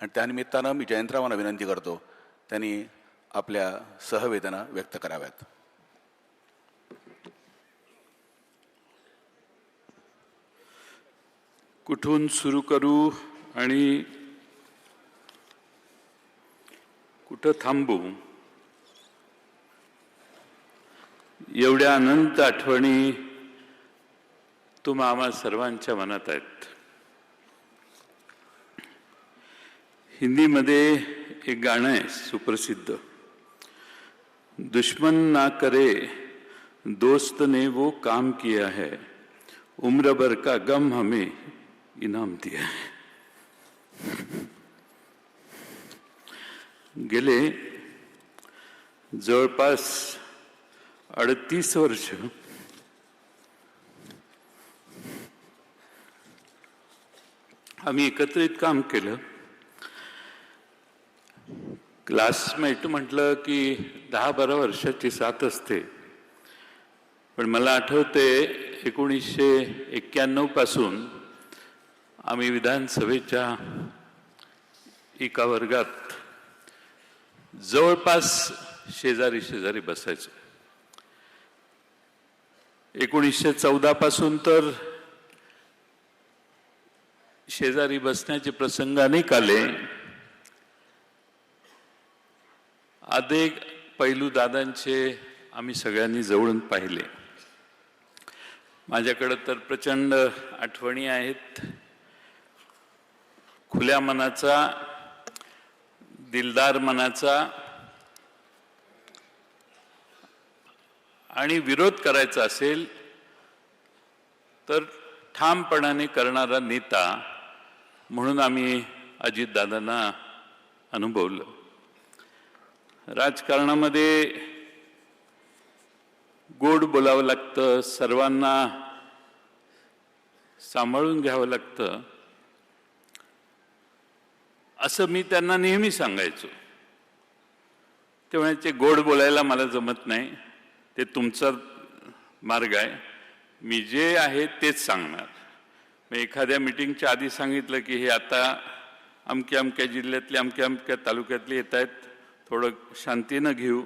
आणि त्यानिमित्तानं मी जयंतरावांना विनंती करतो त्यांनी आपल्या सहवेदना व्यक्त कराव्यात. कुठून सुरू करू आणि कुठं थांबू, एवढ्या अनंत आठवणी तुम्हा आम्हा सर्वांच्या मनात आहेत. हिंदीमध्ये एक गाणं आहे सुप्रसिद्ध, दुश्मन ना करे दोस्त ने वो काम किया है, उम्र भर का गम हमें इनाम दिया है. गेले जवळपास 38 वर्ष आम्ही एकत्रित काम केलं. क्लासमेट म्हटलं की 10-12 वर्षाची साथ असते, पण मला आठवते 1991 पासून आम्ही विधानसभेच्या एका वर्गात जवळपास शेजारी शेजारी बसायचो. 1914 पासून तर शेजारी बसण्याचे प्रसंग अनेक आले. अनेक पैलू दादांचे आम्ही सगळ्यांनी जवळून पाहिले. माझ्याकडे तर प्रचंड आठवणी आहेत. खुल्या मनाचा, दिलदार मनाचा आणि विरोध करायचा असेल तर ठामपणाने करणारा नेता म्हणून आम्ही अजितदादांना अनुभवलं. राजकारणामध्ये गोड बोलावं लागतं, सर्वांना सांभाळून घ्यावं लागतं, असं मी त्यांना नेहमी सांगायचो. ते म्हणायचे गोड बोलायला मला जमत नाही, ते तुमचा मार्ग आहे, मी जे आहे तेच सांगणार. मी एखाद्या मिटिंगच्या आधी सांगितलं की हे आता अमक्या अमक्या जिल्ह्यातले अमक्या अमक्या तालुक्यातले येत आहेत, थोडं शांतीनं घेऊ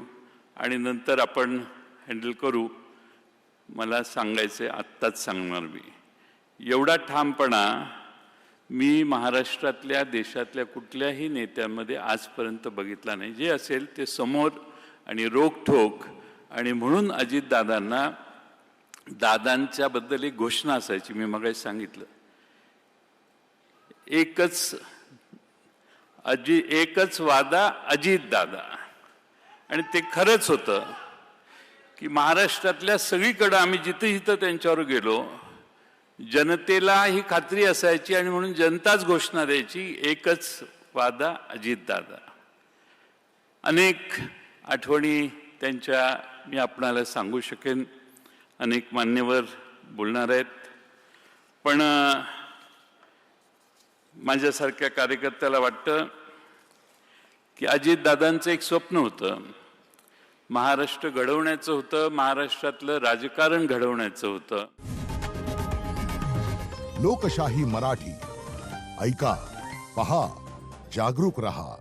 आणि नंतर आपण हँडल करू. मला सांगायचं आत्ताच सांगणार मी. एवढा ठामपणा मी महाराष्ट्रातल्या देशातल्या कुठल्याही नेत्यामध्ये आजपर्यंत बघितला नाही. जे असेल ते समोर आणि रोखठोक. आणि म्हणून अजितदादांना दादांच्या बद्दल एक घोषणा असायची, मी मगाशी सांगितलं, एकच वादा अजितदादा. आणि ते खरंच होतं की महाराष्ट्रातल्या सगळीकडं आम्ही जिथे जिथं त्यांच्यावर गेलो, जनतेला ही खात्री असायची आणि म्हणून जनताच घोषणा द्यायची, एकच वादा अजितदादा. अनेक आठवणी त्यांच्या मी आपणाला सांगू शकेन, अनेक मान्यवर बोलणार आहेत, पण माझ्यासारख्या कार्यकर्त्याला वाटतं की अजितदादांचं एक स्वप्न होतं, महाराष्ट्र घडवण्याचं होतं, महाराष्ट्रातलं राजकारण घडवण्याचं होतं. लोकशाही मराठी ऐका, पहा, जागरूक रहा.